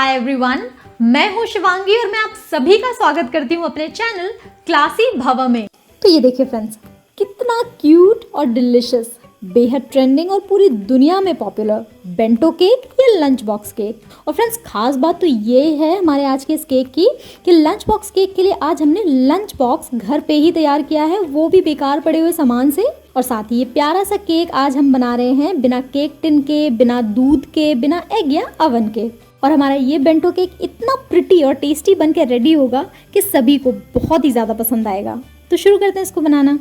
Hi everyone, मैं हूं शिवांगी और मैं आप सभी का स्वागत करती हूं अपने चैनल क्लासी भव में। तो ये देखिए फ्रेंड्स, कितना क्यूट और डिलिशियस, बेहद ट्रेंडिंग और पूरी दुनिया में पॉपुलर बेंटो केक या लंच बॉक्स केक। और फ्रेंड्स, खास बात तो ये है हमारे आज के इस केक की कि लंच बॉक्स केक के लिए आज हमने लंच बॉक्स घर पे ही तैयार किया है, वो भी बेकार पड़े हुए सामान से। और साथ ही ये प्यारा सा केक आज हम बना रहे हैं बिना केक टिन के, बिना दूध के, बिना एग या अवन के। और हमारा ये बेंटो केक इतना प्रिटी और टेस्टी बन के रेडी होगा कि सभी को बहुत ही ज़्यादा पसंद आएगा। तो शुरू करते हैं इसको बनाना।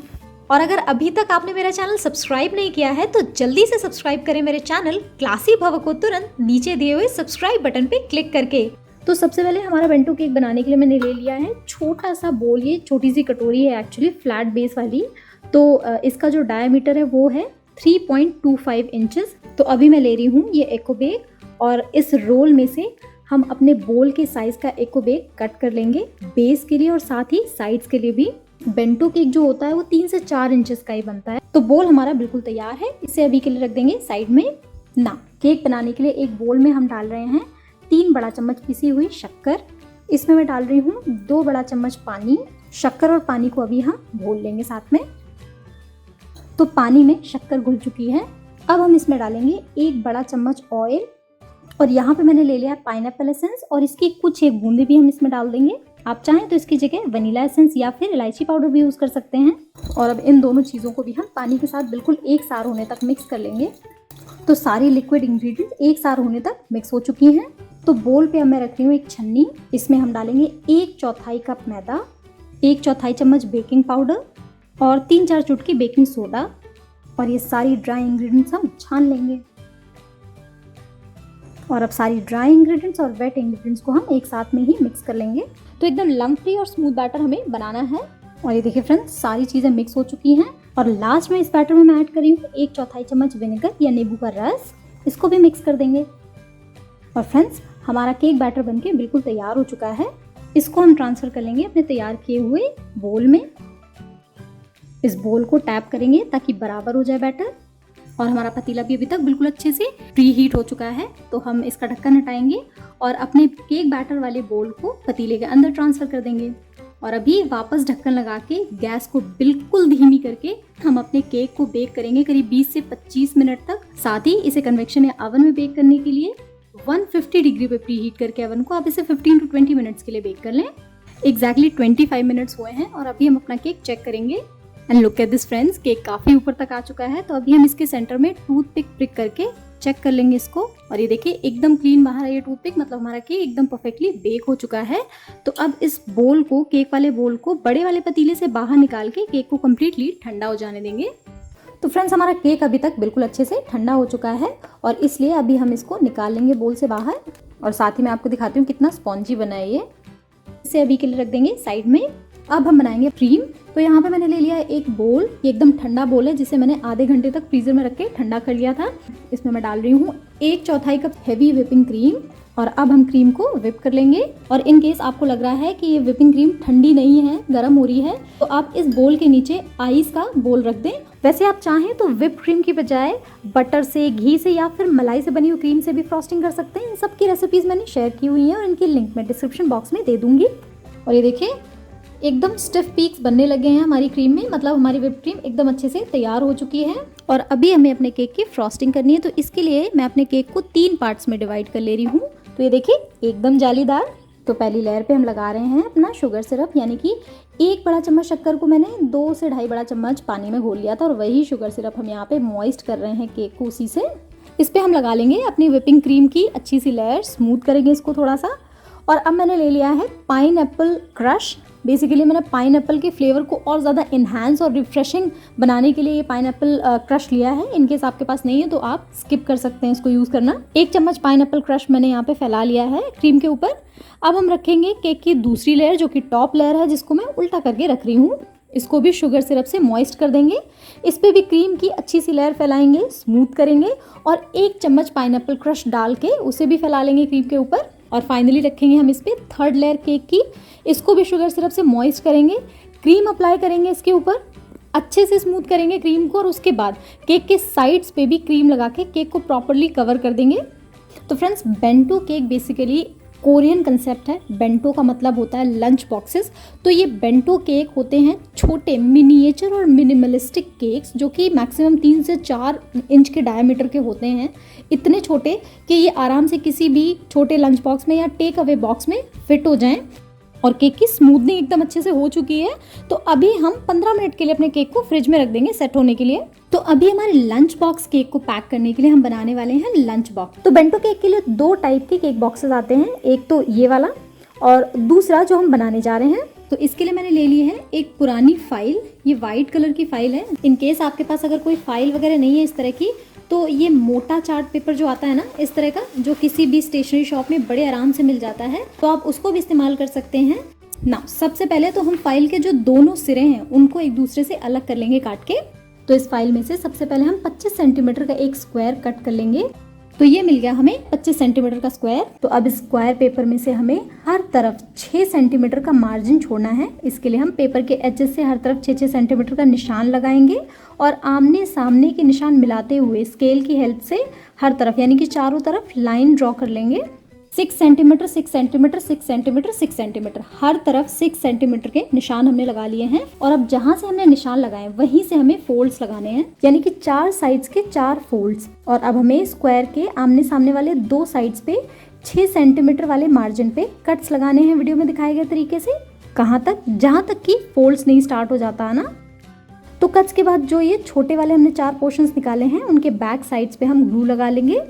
और अगर अभी तक आपने मेरा चैनल सब्सक्राइब नहीं किया है तो जल्दी से सब्सक्राइब करें मेरे चैनल क्लासी भव को तुरंत नीचे दिए हुए सब्सक्राइब बटन पे क्लिक करके। तो सबसे पहले हमारा बेंटो केक बनाने के लिए मैंने ले लिया है छोटा सा बोल। ये छोटी सी कटोरी है एक्चुअली, फ्लैट बेस वाली। तो इसका जो डायमीटर है वो है 3.25 इंचेस। तो अभी मैं ले रही हूँ ये एको बेक और इस रोल में से हम अपने बोल के साइज का एको बेक कट कर लेंगे बेस के लिए और साथ ही साइड्स के लिए भी। बेंटो केक जो होता है वो 3 से 4 इंचेस का ही बनता है। तो बोल हमारा बिल्कुल तैयार है, इसे अभी के लिए रख देंगे साइड में। ना केक बनाने के लिए एक बोल में हम डाल रहे हैं 3 बड़ा चम्मच पिसी हुई शक्कर। इसमें मैं डाल रही हूँ 2 बड़ा चम्मच पानी। शक्कर और पानी को अभी हम घोल लेंगे साथ में। तो पानी में शक्कर घुल चुकी है। अब हम इसमें डालेंगे 1 बड़ा चम्मच ऑयल और यहाँ पे मैंने ले लिया है पाइनएप्पल एसेंस और इसकी कुछ एक बूंदे भी हम इसमें डाल देंगे। आप चाहें तो इसकी जगह वनीला एसेंस या फिर इलायची पाउडर भी यूज़ कर सकते हैं। और अब इन दोनों चीज़ों को भी हम पानी के साथ बिल्कुल एक सार होने तक मिक्स कर लेंगे। तो सारी लिक्विड इंग्रेडिएंट्स एक सार होने तक मिक्स हो चुकी हैं। तो बोल पे अब मैं रख रही हूँ एक छन्नी। इसमें हम डालेंगे 1/4 कप मैदा, 1/4 चम्मच बेकिंग पाउडर और 3-4 चुटकी बेकिंग सोडा। और ये सारी ड्राई इंग्रेडिएंट्स हम छान लेंगे। और अब सारी ड्राई इंग्रेडिएंट्स और वेट इंग्रेडिएंट्स को हम एक साथ में ही मिक्स कर लेंगे। तो एकदम लम्प फ्री और स्मूथ बैटर हमें बनाना है। और ये देखिए फ्रेंड्स, सारी चीज़ें मिक्स हो चुकी हैं। और लास्ट में इस बैटर में मैं ऐड कर रही हूँ 1/4 चम्मच विनेगर या नींबू का रस। इसको भी मिक्स कर देंगे। और फ्रेंड्स, हमारा केक बैटर बनके बिल्कुल तैयार हो चुका है। इसको हम ट्रांसफ़र कर लेंगे अपने तैयार किए हुए बोल में। इस बोल को टैप करेंगे ताकि बराबर हो जाए बैटर। और हमारा पतीला भी अभी तक बिल्कुल अच्छे से प्री हीट हो चुका है। तो हम इसका ढक्कन हटाएंगे और अपने केक बैटर वाले बोल को पतीले के अंदर ट्रांसफ़र कर देंगे। और अभी वापस ढक्कन लगा के गैस को बिल्कुल धीमी करके हम अपने केक को बेक करेंगे करीब 20 से 25 मिनट तक। साथ ही इसे कन्वेक्शन या ओवन में बेक करने के लिए 150 डिग्री पे प्री हीट करके ओवन को आप इसे 15 to 20 मिनट्स के लिए बेक कर लें। एग्जैक्टली 25 मिनट्स हुए हैं और अभी हम अपना केक चेक करेंगे। And look at this friends, cake काफ़ी ऊपर तक आ चुका है। तो अभी हम इसके सेंटर में टूथपिक प्रिक करके चेक कर लेंगे इसको। और ये देखिए एकदम क्लीन बाहर है ये टूथपिक, मतलब हमारा केक एकदम परफेक्टली बेक हो चुका है। तो अब इस बोल को, केक वाले बोल को बड़े वाले पतीले से बाहर निकाल के केक को कम्प्लीटली ठंडा हो जाने देंगे। तो फ्रेंड्स, हमारा केक अभी तक बिल्कुल अच्छे से ठंडा हो चुका है और इसलिए अभी हम इसको निकाल लेंगे बोल से बाहर। और साथ ही मैं आपको दिखाती हूँ कितना स्पॉन्जी बना है ये। इसे अभी के लिए रख देंगे साइड में। अब हम बनाएंगे क्रीम। तो यहाँ पे मैंने ले लिया है एक बोल। ये एकदम ठंडा बोल है जिसे मैंने आधे घंटे तक फ्रीजर में रख के ठंडा कर लिया था। इसमें मैं डाल रही हूँ 1/4 कप हैवी व्हिपिंग क्रीम। और अब हम क्रीम को व्हिप कर लेंगे। और इन केस आपको लग रहा है कि ये व्हिपिंग क्रीम ठंडी नहीं है, गर्म हो रही है, तो आप इस बोल के नीचे आइस का बोल रख दें। वैसे आप चाहें तो व्हिप क्रीम की बजाय बटर से, घी से या फिर मलाई से बनी हुई क्रीम से भी फ्रॉस्टिंग कर सकते हैं। इन सब की रेसिपीज़ मैंने शेयर की हुई हैं और इनकी लिंक मैं डिस्क्रिप्शन बॉक्स में दे दूँगी। और ये देखिए एकदम स्टिफ पीक्स बनने लगे हैं हमारी क्रीम में, मतलब हमारी व्हिप क्रीम एकदम अच्छे से तैयार हो चुकी है। और अभी हमें अपने केक की फ्रॉस्टिंग करनी है। तो इसके लिए मैं अपने केक को 3 पार्ट्स में डिवाइड कर ले रही हूँ। तो ये देखिए एकदम जालीदार। तो पहली लेयर पे हम लगा रहे हैं अपना शुगर सिरप, यानी कि 1 बड़ा चम्मच शक्कर को मैंने 2 से 2.5 बड़ा चम्मच पानी में घोल लिया था और वही शुगर सिरप हम यहाँ पे मॉइस्ट कर रहे हैं केक को उसी से। इस पर हम लगा लेंगे अपनी व्हिपिंग क्रीम की अच्छी सी लेयर, स्मूथ करेंगे इसको थोड़ा सा। और अब मैंने ले लिया है पाइनएप्पल क्रश। बेसिकली मैंने पाइनएप्पल के फ्लेवर को और ज़्यादा इन्हांस और रिफ्रेशिंग बनाने के लिए ये पाइनएप्पल क्रश लिया है। इनकेस आपके पास नहीं है तो आप स्किप कर सकते हैं इसको यूज़ करना। 1 चम्मच पाइनएप्पल क्रश मैंने यहाँ पे फैला लिया है क्रीम के ऊपर। अब हम रखेंगे केक की दूसरी लेयर जो कि टॉप लेयर है, जिसको मैं उल्टा करके रख रही हूँ। इसको भी शुगर सिरप से मॉइस्ट कर देंगे। इस पर भी क्रीम की अच्छी सी लेयर फैलाएंगे, स्मूथ करेंगे और 1 चम्मच पाइनएप्पल क्रश डाल के उसे भी फैला लेंगे क्रीम के ऊपर। और फाइनली रखेंगे हम इस पर 3rd लेयर केक की। इसको भी शुगर सिरप से मॉइस्ट करेंगे, क्रीम अप्लाई करेंगे इसके ऊपर, अच्छे से स्मूथ करेंगे क्रीम को और उसके बाद केक के साइड्स पे भी क्रीम लगा के केक को प्रॉपरली कवर कर देंगे। तो friends, bento cake basically Korean concept है। बेंटो का मतलब होता है लंच बॉक्सेस। तो ये बेंटो केक होते हैं छोटे मिनिएचर और मिनिमलिस्टिक केक्स, जो कि मैक्सिमम 3 से 4 इंच के डायमीटर के होते हैं। इतने छोटे कि ये आराम से किसी भी छोटे लंच बॉक्स में या टेक अवे बॉक्स में फिट हो जाएं। और केक की स्मूथनिंग एकदम अच्छे से हो चुकी है। तो अभी हम 15 मिनट के लिए अपने केक को फ्रिज में रख देंगे सेट होने के लिए। तो अभी हमारे लंच बॉक्स केक को पैक करने के लिए हम बनाने वाले हैं लंच बॉक्स। तो बेंटो केक के लिए 2 टाइप के केक बॉक्सेस आते हैं, एक तो ये वाला और दूसरा जो हम बनाने जा रहे हैं। तो इसके लिए मैंने ले ली है एक पुरानी फाइल, ये वाइट कलर की फाइल है। इन केस आपके पास अगर कोई फाइल वगैरह नहीं है इस तरह की, तो ये मोटा चार्ट पेपर जो आता है ना इस तरह का, जो किसी भी स्टेशनरी शॉप में बड़े आराम से मिल जाता है, तो आप उसको भी इस्तेमाल कर सकते हैं ना। सबसे पहले तो हम फाइल के जो दोनों सिरे हैं उनको एक दूसरे से अलग कर लेंगे काट के। तो इस फाइल में से सबसे पहले हम 25 सेंटीमीटर का एक स्क्वायर कट कर लेंगे। तो ये मिल गया हमें 25 सेंटीमीटर का स्क्वायर। तो अब स्क्वायर पेपर में से हमें हर तरफ 6 सेंटीमीटर का मार्जिन छोड़ना है। इसके लिए हम पेपर के एजेस से हर तरफ 6-6 सेंटीमीटर का निशान लगाएंगे और आमने सामने के निशान मिलाते हुए स्केल की हेल्प से हर तरफ यानी कि चारों तरफ लाइन ड्रॉ कर लेंगे। 6 सेंटीमीटर 6 सेंटीमीटर 6 सेंटीमीटर 6 सेंटीमीटर हर तरफ 6 सेंटीमीटर के निशान हमने लगा लिए हैं। और अब जहां से हमने निशान लगाए वहीं से हमें फोल्ड्स लगाने हैं, यानी कि 4 साइड्स के 4 फोल्ड्स। और अब हमें स्क्वायर के आमने सामने वाले 2 साइड्स पे 6 सेंटीमीटर वाले मार्जिन पे कट्स लगाने हैं वीडियो में दिखाए गए तरीके से। कहाँ तक? जहां तक कि फोल्ड्स नहीं स्टार्ट हो जाता है ना। तो कट्स के बाद जो ये छोटे वाले हमने 4 पोर्शंस निकाले हैं उनके बैक साइड्स पे हम ग्लू लगा लेंगे।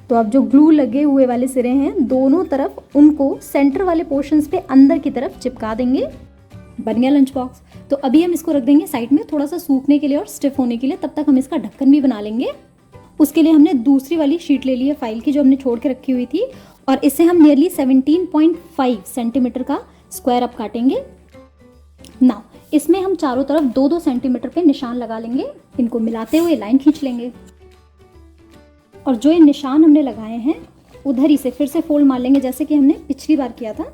तो अब जो ग्लू लगे हुए वाले सिरे हैं दोनों तरफ उनको सेंटर वाले पोर्शंस पे अंदर की तरफ चिपका देंगे। बन गया लंच बॉक्स। तो अभी हम इसको रख देंगे साइड में थोड़ा सा सूखने के लिए और स्टिफ होने के लिए। तब तक हम इसका ढक्कन भी बना लेंगे। उसके लिए हमने दूसरी वाली शीट ले ली है फाइल की जो हमने छोड़ के रखी हुई थी, और इससे हम नियरली 17.5 सेंटीमीटर का स्क्वायर अप काटेंगे। नाउ इसमें हम चारों तरफ 2-2 सेंटीमीटर पे निशान लगा लेंगे। इनको मिलाते हुए लाइन खींच लेंगे और जो ये निशान हमने लगाए हैं उधर ही से फिर से फोल्ड मार लेंगे जैसे कि हमने पिछली बार किया था।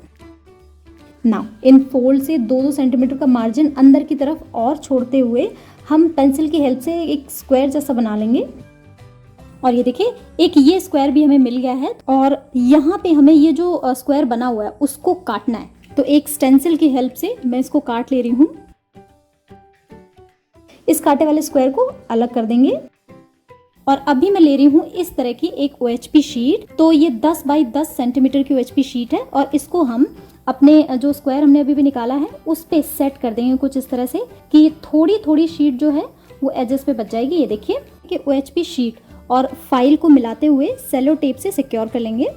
नाउ इन फोल्ड से 2-2 सेंटीमीटर का मार्जिन अंदर की तरफ और छोड़ते हुए हम पेंसिल की हेल्प से एक स्क्वायर जैसा बना लेंगे। और ये देखिए एक ये स्क्वायर भी हमें मिल गया है और यहाँ पे हमें ये जो स्क्वायर बना हुआ है उसको काटना है। तो एक स्टेंसिल की हेल्प से मैं इसको काट ले रही हूँ। इस काटे वाले स्क्वायर को अलग कर देंगे। और अभी मैं ले रही हूँ इस तरह की एक OHP शीट। तो ये 10 बाई 10 सेंटीमीटर की OHP शीट है और इसको हम अपने जो स्क्वायर हमने अभी भी निकाला है उस पे सेट कर देंगे कुछ इस तरह से कि ये थोड़ी थोड़ी शीट जो है वो एजेस पे बच जाएगी। ये देखिए कि OHP शीट और फाइल को मिलाते हुए सेलो टेप से सिक्योर कर लेंगे।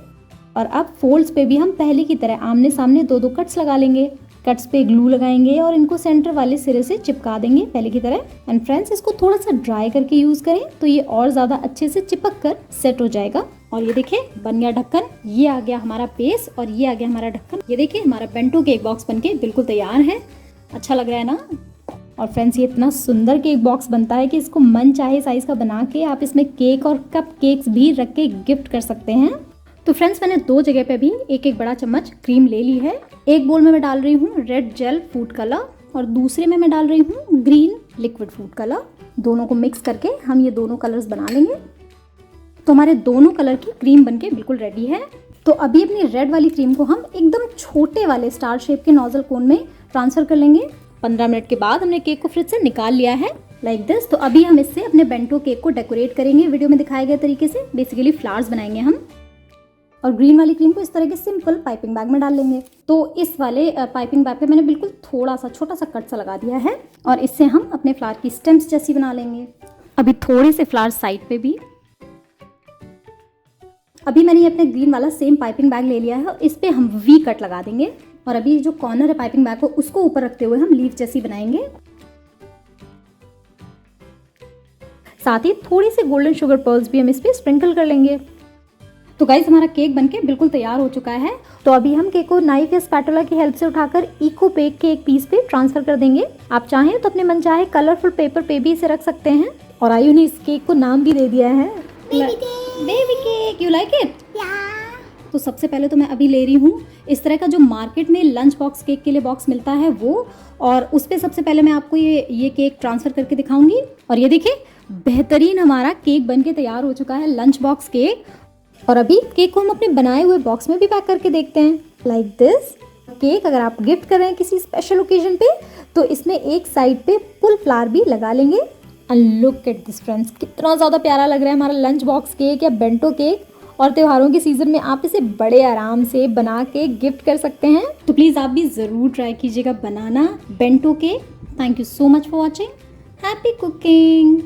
और अब फोल्ड्स पे भी हम पहले की तरह आमने सामने 2-2 कट्स लगा लेंगे। कट्स पे ग्लू लगाएंगे और इनको सेंटर वाले सिरे से चिपका देंगे पहले की तरह। एंड फ्रेंड्स इसको थोड़ा सा ड्राई करके यूज करें तो ये और ज़्यादा अच्छे से चिपक कर सेट हो जाएगा। और ये देखिए बन गया ढक्कन। ये आ गया हमारा बेस और ये आ गया हमारा ढक्कन। ये देखिए हमारा बेंटो केक बॉक्स बनके बिल्कुल तैयार है। अच्छा लग रहा है ना। और फ्रेंड्स ये इतना सुंदर केक बॉक्स बनता है कि इसको मन चाहे साइज का बना के आप इसमें केक और कप केक्स भी रख के गिफ्ट कर सकते हैं। तो फ्रेंड्स मैंने 2 जगह पे भी एक बड़ा चम्मच क्रीम ले ली है। एक बोल में मैं डाल रही हूँ रेड जेल फूड कलर और दूसरे में मैं डाल रही हूँ ग्रीन लिक्विड फूड कलर। दोनों को मिक्स करके हम ये दोनों कलर्स बना लेंगे। तो हमारे दोनों कलर की क्रीम बनके बिल्कुल रेडी है। तो अभी अपनी रेड वाली क्रीम को हम एकदम छोटे वाले स्टार शेप के नोजल कोन में ट्रांसफर कर लेंगे। 15 मिनट के बाद हमने केक को फ्रिज से निकाल लिया है लाइक दिस। तो अभी हम इससे अपने बेंटो केक को डेकोरेट करेंगे वीडियो में दिखाए गए तरीके से। बेसिकली फ्लावर्स बनाएंगे हम। और ग्रीन वाली क्रीम को इस तरह के सिंपल पाइपिंग बैग में डाल लेंगे। तो इस वाले पाइपिंग बैग पे मैंने बिल्कुल थोड़ा सा छोटा सा कट सा लगा दिया है और इससे हम अपने फ्लावर की स्टेम्स जैसी बना लेंगे। अभी थोड़े से फ्लावर साइड पे भी। अभी मैंने अपने ग्रीन वाला सेम पाइपिंग बैग ले लिया है और इस पे हम वी कट लगा देंगे। और अभी जो कॉर्नर है पाइपिंग बैग को उसको ऊपर रखते हुए हम लीफ जैसी बनाएंगे। साथ ही थोड़ी सी गोल्डन शुगर पर्ल्स भी हम इस पे स्प्रिंकल कर लेंगे। तो गाइस हमारा केक बनके बिल्कुल तैयार हो चुका है। तो अभी हम केक को नाइफ या स्पैटुला की हेल्प से उठाकर इको पेक के एक पीस पे ट्रांसफर कर देंगे। आप चाहें तो अपने मन चाहे कलरफुल पेपर पे भी इसे रख सकते हैं। और आयु ने इस केक को नाम भी दे दिया है baby cake. You like it? तो सबसे पहले तो मैं अभी ले रही हूँ इस तरह का जो मार्केट में लंच बॉक्स केक के लिए बॉक्स मिलता है वो, और उस पर सबसे पहले मैं आपको ये केक ट्रांसफर करके दिखाऊंगी। और ये देखिए बेहतरीन हमारा केक बनके तैयार हो चुका है लंच बॉक्स केक। और अभी केक को हम अपने बनाए हुए बॉक्स में भी पैक करके देखते हैं, लाइक दिस। केक अगर आप गिफ्ट कर रहे हैं किसी स्पेशल ओकेजन पे तो इसमें एक साइड पे फुल फ्लावर भी लगा लेंगे। And look at this friends, कितना ज़्यादा प्यारा लग रहा है हमारा लंच बॉक्स केक या बेंटो केक। और त्योहारों के सीज़न में आप इसे बड़े आराम से बना के गिफ्ट कर सकते हैं। तो प्लीज़ आप भी ज़रूर ट्राई कीजिएगा banana bento cake. Thank you so much for watching. Happy cooking.